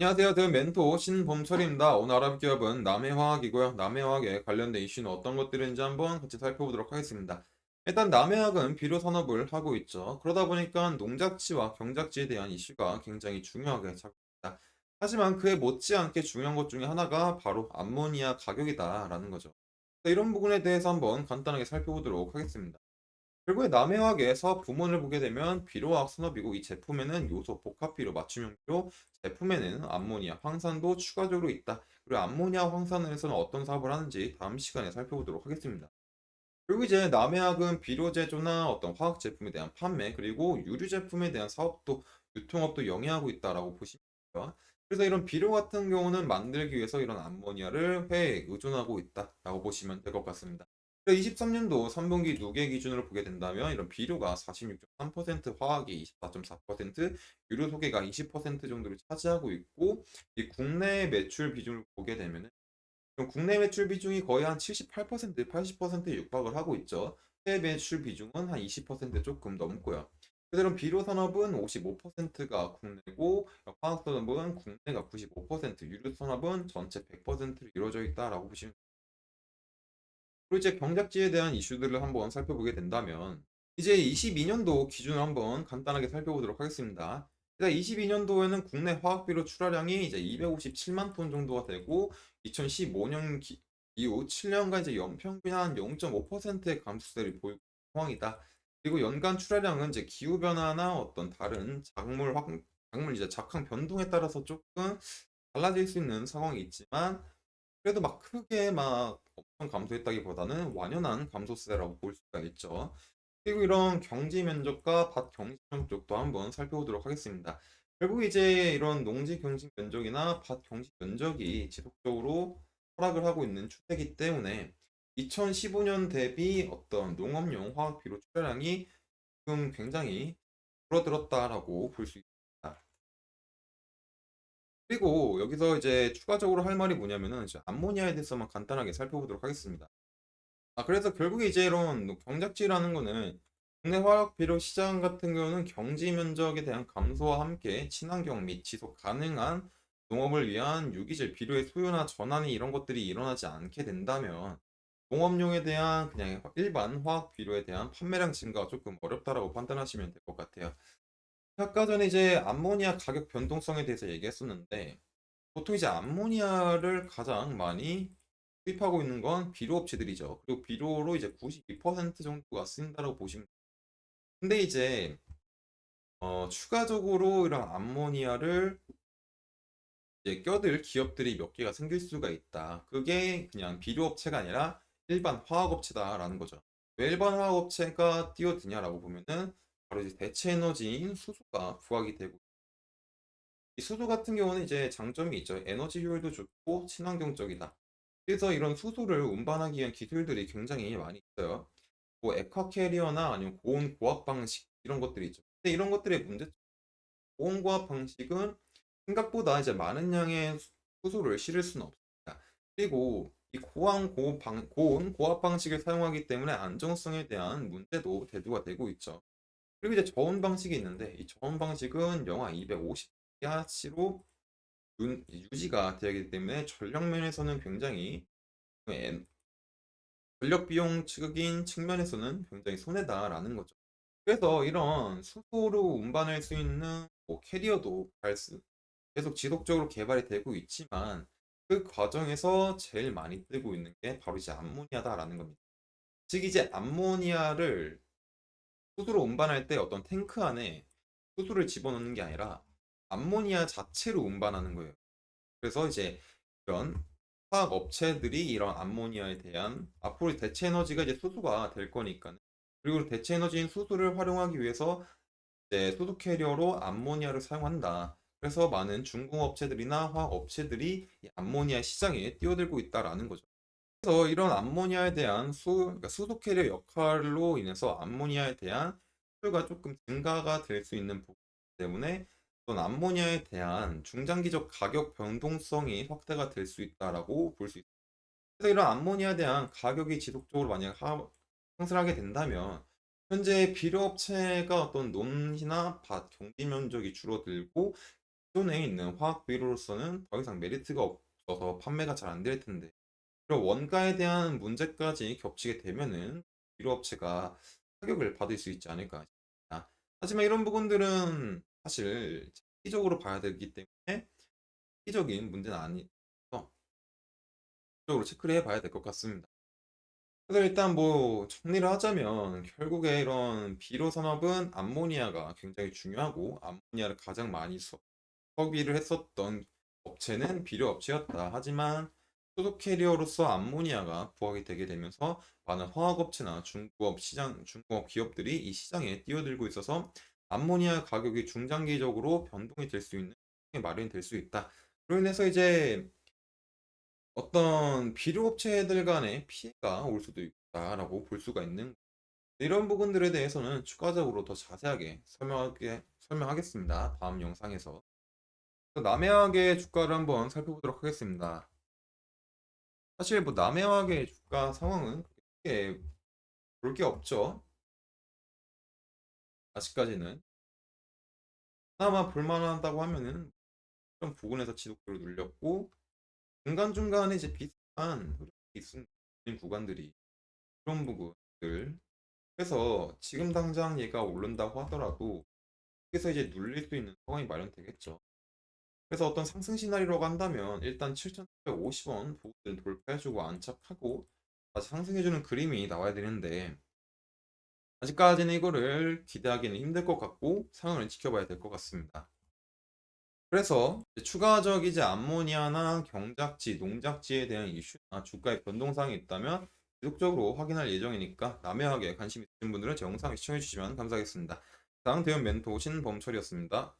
안녕하세요. 드 멘토 신범철입니다. 오늘 알아볼 기업은 남해화학이고요. 남해화학에 관련된 이슈는 어떤 것들인지 한번 같이 살펴보도록 하겠습니다. 일단 남해화학은 비료 산업을 하고 있죠. 그러다 보니까 농작지와 경작지에 대한 이슈가 굉장히 중요하게 작용합니다. 하지만 그에 못지않게 중요한 것 중에 하나가 바로 암모니아 가격이다라는 거죠. 이런 부분에 대해서 한번 간단하게 살펴보도록 하겠습니다. 결국에 남해화학의 사업 부문을 보게 되면 비료화학 산업이고, 이 제품에는 요소 복합비료 맞춤형 비료, 제품에는 암모니아 황산도 추가적으로 있다. 그리고 암모니아 황산에서는 어떤 사업을 하는지 다음 시간에 살펴보도록 하겠습니다. 그리고 이제 남해학은 비료 제조나 어떤 화학 제품에 대한 판매, 그리고 유류 제품에 대한 사업도, 유통업도 영위하고 있다라고 보시면 돼요. 그래서 이런 비료 같은 경우는 만들기 위해서 이런 암모니아를 회에 의존하고 있다라고 보시면 될 것 같습니다. 23년도 3분기 누계 기준으로 보게 된다면 이런 비료가 46.3%, 화학이 24.4%, 유료 소개가 20% 정도를 차지하고 있고, 이 국내 매출 비중을 보게 되면 그럼 국내 매출 비중이 거의 한 78%, 80%에 육박을 하고 있죠. 해외 매출 비중은 한 20% 조금 넘고요. 그대로 비료 산업은 55%가 국내고, 화학 산업은 국내가 95%, 유류 산업은 전체 100%로 이루어져 있다라고 보시면 됩니다. 그리고 이제 경작지에 대한 이슈들을 한번 살펴보게 된다면, 이제 22년도 기준을 한번 간단하게 살펴보도록 하겠습니다. 일단 22년도에는 국내 화학비료 출하량이 이제 257만 톤 정도가 되고, 2015년 이후 7년간 이제 연평균 한 0.5%의 감소세를 보이고 있는 상황이다. 그리고 연간 출하량은 이제 기후 변화나 어떤 다른 작물 이제 작황 변동에 따라서 조금 달라질 수 있는 상황이 있지만, 그래도 막 크게 막 엄청 감소했다기보다는 완연한 감소세라고 볼 수가 있죠. 그리고 이런 경지 면적과 밭 경지 면적도 한번 살펴보도록 하겠습니다. 결국 이제 이런 농지 경지 면적이나 밭 경지 면적이 지속적으로 하락을 하고 있는 추세이기 때문에 2015년 대비 어떤 농업용 화학 비료 출하량이 지금 굉장히 줄어들었다라고 볼 수 있습니다. 그리고 여기서 이제 추가적으로 할 말이 뭐냐면은 이제 암모니아에 대해서만 간단하게 살펴보도록 하겠습니다. 그래서 결국에 이제 이런 경작지라는 거는 국내 화학 비료 시장 같은 경우는 경지 면적에 대한 감소와 함께 친환경 및 지속 가능한 농업을 위한 유기질 비료의 소요나 전환이 이런 것들이 일어나지 않게 된다면 농업용에 대한 그냥 일반 화학 비료에 대한 판매량 증가가 조금 어렵다라고 판단하시면 될 것 같아요. 아까 전에 이제 암모니아 가격 변동성에 대해서 얘기했었는데, 보통 이제 암모니아를 가장 많이 수입하고 있는 건 비료 업체들이죠. 그리고 비료로 이제 92% 정도가 쓰인다고 보시면 돼요. 근데 이제 추가적으로 이런 암모니아를 이제 껴들 기업들이 몇 개가 생길 수가 있다. 그게 그냥 비료 업체가 아니라 일반 화학 업체다라는 거죠. 왜 일반 화학 업체가 뛰어드냐라고 보면은 바로 이제 대체 에너지인 수소가 부각이 되고, 이 수소 같은 경우는 이제 장점이 있죠. 에너지 효율도 좋고 친환경적이다. 그래서 이런 수소를 운반하기 위한 기술들이 굉장히 많이 있어요. 뭐 액화 캐리어나 아니면 고온 고압 방식 이런 것들이 있죠. 근데 이런 것들의 문제, 고온 고압 방식은 생각보다 이제 많은 양의 수소를 실을 수는 없습니다. 그리고 이 고온 고압 방식을 사용하기 때문에 안정성에 대한 문제도 대두가 되고 있죠. 그리고 이제 저온 방식이 있는데, 이 저온 방식은 영하 250Hz로 유지가 되기 때문에 전력 면에서는 굉장히 전력 비용 측인 측면에서는 굉장히 손해다라는 거죠. 그래서 이런 수소로 운반할 수 있는 뭐 캐리어도 계속 지속적으로 개발이 되고 있지만, 그 과정에서 제일 많이 뜨고 있는 게 바로 이제 암모니아다라는 겁니다. 즉 이제 암모니아를 수소로 운반할 때 어떤 탱크 안에 수소를 집어넣는 게 아니라 암모니아 자체로 운반하는 거예요. 그래서 이제 이런 화학 업체들이 이런 암모니아에 대한 앞으로 대체 에너지가 이제 수소가 될 거니까, 그리고 대체 에너지인 수소를 활용하기 위해서 이제 수소 캐리어로 암모니아를 사용한다. 그래서 많은 중공업체들이나 화학 업체들이 이 암모니아 시장에 뛰어들고 있다라는 거죠. 그래서 이런 암모니아에 대한 그러니까 수소 캐리어 역할로 인해서 암모니아에 대한 수요가 조금 증가가 될 수 있는 부분 때문에 어떤 암모니아에 대한 중장기적 가격 변동성이 확대가 될 수 있다라고 볼 수 있습니다. 그래서 이런 암모니아에 대한 가격이 지속적으로 만약 상승하게 된다면 현재 비료업체가 어떤 논이나 밭 경지 면적이 줄어들고, 기존에 있는 화학 비료로서는 더 이상 메리트가 없어서 판매가 잘 안 될 텐데 그런 원가에 대한 문제까지 겹치게 되면은 비료 업체가 타격을 받을 수 있지 않을까 싶습니다. 하지만 이런 부분들은 사실 장기적으로 봐야 되기 때문에 장기적인 문제는 아니어서 적으로 체크를 해봐야 될 것 같습니다. 그래서 일단 뭐 정리를 하자면 결국에 이런 비료 산업은 암모니아가 굉장히 중요하고 암모니아를 가장 많이 소비를 했었던 업체는 비료 업체였다. 하지만 소속 캐리어로서 암모니아가 부각이 되게 되면서 많은 화학업체나 중공업 기업들이 이 시장에 뛰어들고 있어서 암모니아 가격이 중장기적으로 변동이 될 수 있는 상황이 마련될 수 있다. 그로 인해서 이제 어떤 비료 업체들 간의 피해가 올 수도 있다라고 볼 수가 있는 이런 부분들에 대해서는 추가적으로 더 자세하게 설명하겠습니다. 다음 영상에서. 남해화학의 주가를 한번 살펴보도록 하겠습니다. 사실 뭐 남해화학의 주가 상황은 크게 볼 게 없죠. 아직까지는. 그나마 볼만하다고 하면은 이런 부분에서 지속적으로 눌렸고 중간중간에 이제 비슷한 흐름이 있는 구간들이 그런 부분들 그래서 지금 당장 얘가 오른다고 하더라도 여기서 이제 눌릴 수 있는 상황이 마련되겠죠. 그래서 어떤 상승 시나리오라고 한다면 일단 7,750원 부분을 돌파해주고 안착하고 다시 상승해주는 그림이 나와야 되는데 아직까지는 이거를 기대하기는 힘들 것 같고 상황을 지켜봐야 될 것 같습니다. 그래서 이제 추가적이지 암모니아나 경작지, 농작지에 대한 이슈나 주가의 변동사항이 있다면 지속적으로 확인할 예정이니까 남해하게 관심 있으신 분들은 제 영상 시청해 주시면 감사하겠습니다. 다음 대형 멘토 신범철이었습니다.